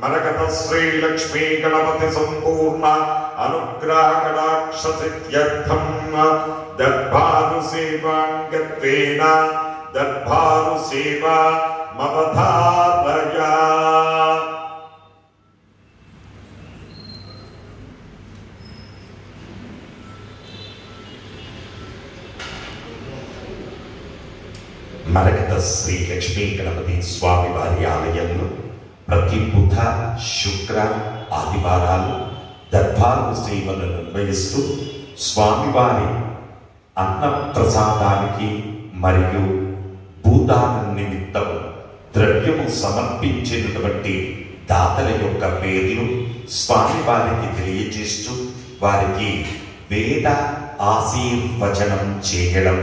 మరకత శ్రీలక్ష్మీ గణపతి సంపూర్ణ అనుగ్రహ కటాక్ష సిద్ధ్యర్థం దర్భాను సేవాంగత్వేన దర్భాను సేవా మవధారయా. మరకత శ్రీ లక్ష్మీ గణపతి స్వామి వారి ఆలయంలో ప్రతి బుధ శుక్ర ఆదివారాలు దర్బారు సేవలను నిర్వహిస్తూ స్వామివారి అన్నప్రసాదానికి మరియు భూదాన నిమిత్తం ద్రవ్యము సమర్పించినటువంటి దాతల యొక్క పేర్లు స్వామివారికి తెలియజేస్తూ వారికి వేద ఆశీర్వచనం చేయడం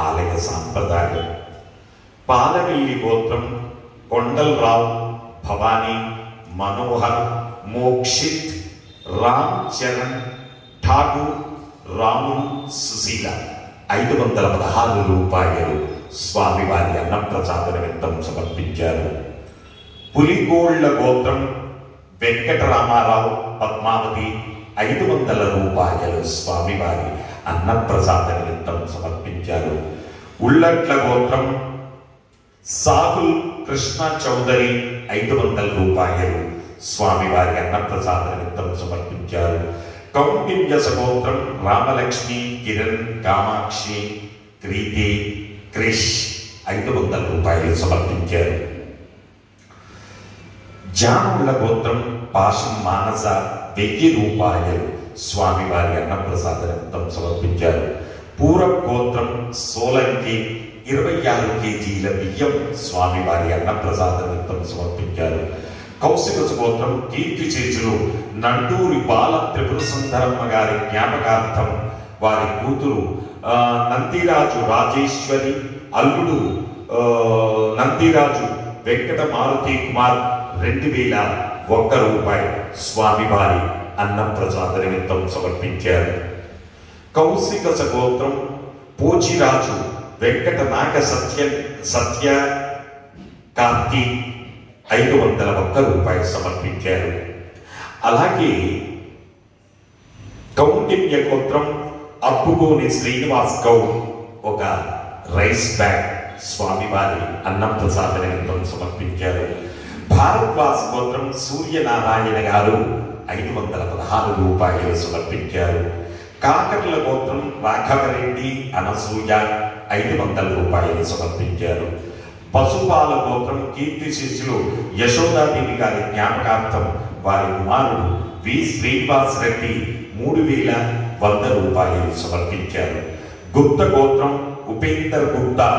ఆలయ సాంప్రదాయం. పాలవెల్లి గోత్రం కొండలరావు, భవానీ, మనోహర్, మోక్షిత్, రామ్ చరణ్, ఠాగూర్, రాము, సుశీల 516 రూపాయలు స్వామివారి అన్నప్రసాద నిమిత్తం సమర్పించారు. పులిగోళ్ల గోత్రం వెంకటరామారావు, పద్మావతి 500 రూపాయలు స్వామివారి అన్నప్రసాద నిమిత్తం సమర్పించారు. ఉళ్ళట్ల గోత్రం సాహుల్ కృష్ణ చౌదరి 500 రూపాయలు స్వామివారి అన్నప్రసాద నిమిత్తం సమర్పించారు. కౌండిన్య గోత్రం రామలక్ష్మి, కిరణ్, కామాక్షి, క్రీతి, క్రిష్ 500 రూపాయలు సమర్పించారు. జానుల గోత్రం పాశం మానస 1000 రూపాయలు స్వామివారి అన్నప్రసాద నిమిత్తం సమర్పించారు. పూరబ్ గోత్రం సోలంకి 26 కేజీల బియ్యం స్వామివారి అన్నప్రసాద నిమిత్తం సమర్పించారు. కౌశిక గోత్రం కీర్తి చేతులు నండూరి బాల త్రిపుర సుందరమ్మ గారి జ్ఞాపకార్థం వారి కూతురు నందిరాజు రాజేశ్వరి, అల్లుడు నందిరాజు వెంకట మారుతి కుమార్ 2001 రూపాయలు స్వామివారి అన్నప్రసాద నిమిత్తం సమర్పించారు. కౌశిక గోత్రం పోచిరాజు వెంకట నాగ సత్య కార్తీ 501 రూపాయలు సమర్పించారు. అలాగే కౌండిన్య గోత్రం అప్పుకోని శ్రీనివాస్ గౌడ్ ఒక రైస్ బ్యాగ్ స్వామివారి అన్నప్రసాద నిమిత్తం సమర్పించారు. భారద్వాజ్ గోత్రం సూర్యనారాయణ గారు 516 రూపాయలు సమర్పించారు. కాకర్ల గోత్రం రాఘవరెడ్డి, అనసూయ 500 రూపాయలు సమర్పించారు. పశుపాల గోత్రం కీర్తి శిష్యులు యశోదాదేవి గారి జ్ఞాపకార్థం వారి కుమారుడు వి శ్రీనివాస్ రెడ్డి 3100 రూపాయలు సమర్పించారు. గుప్త గోత్రం ఉపేందర్ గుప్తా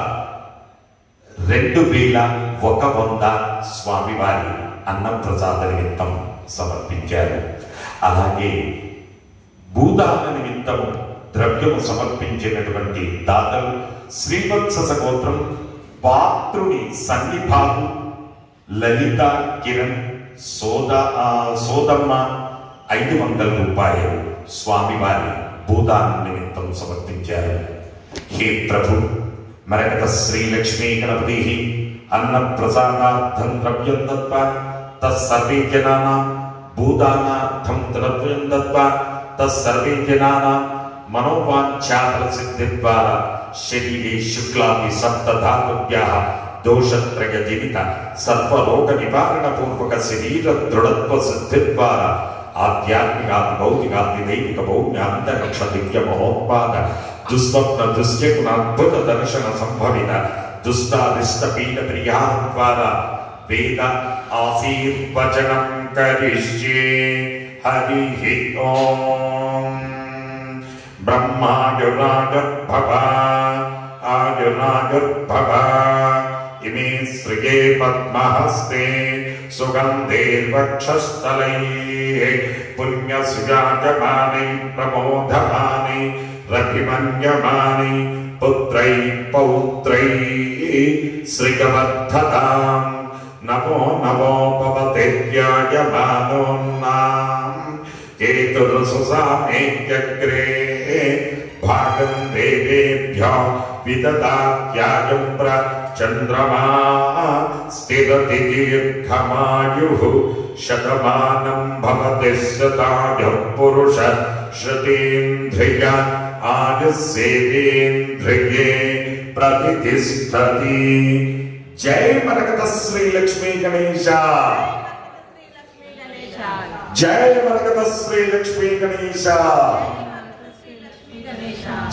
2100 స్వామివారి అన్నప్రసాద నిమిత్తం సమర్పించారు. అలాగే భూదాన నిమిత్తం ద్రవ్యము సమర్పించినటువంటి దాతలు శ్రీవత్స గోత్రం పాత్రుని సన్నిభాగు, లలిత, కిరణ్, సోదమ్మ 500 రూపాయలు స్వామివారి భూదాన నిమిత్తం సమర్పించారు. హే ప్రభు, మరకత శ్రీలక్ష్మీ గణపతి అన్నప్రసాదార్థం ద్రవ్యం దత్వా తస్సర్వే జనానాం భూదానార్థం ద్రవ్యం దత్వా తస్సర్వే జనానాం మనోవాంఛాఫల సిద్ధిద్వారా శరీరే శుక్లాపి సప్తధాతుభ్యః దోషత్రయ జనిత సర్వరోగ నివారణ పూర్వక శరీర దృఢత్వ సిద్ధిద్వారా ఆధ్యాత్మికాది భౌతికాది దైవిక భౌమ్య అంతరిక్ష దివ్య మహోత్పాద దుస్వప్న దృశ్యగుణాద్భుత దర్శన సంభవిత దుష్టారిష్ట పీడ ప్రియాం ద్వారా వేద ఆశీర్వచనం కరిష్యే. హరి ఓం. బ్రహ్మాయురాగర్భవ ఆయురాగర్భవ ఇమే శ్రియే పద్మహస్తే సుగంధేర్వక్షస్థలైః పుణ్యసుజాయమానై ప్రమోదమానై రభిమన్యమానై పుత్రై పౌత్రై శ్రీగవర్ధతాం. నమో నమో భవతేర్యాయమానోన్నాం కేతురుసుసామేత్యగ్రే భాగం దేవేభ్యో విదదాత్యాయం చంద్రమా స్థిరతి దీర్ఘమాయుః శతమానం భవతి శతాయః పురుష శతేంద్రియ ఆయుస్సేంద్రియే ప్రతిష్టతి. జై మరకత శ్రీ లక్ష్మీ గణేశ. జై మరకత శ్రీ లక్ష్మీ గణేశ.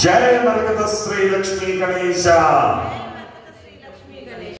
జై మరకత శ్రీ లక్ష్మీ గణేశ.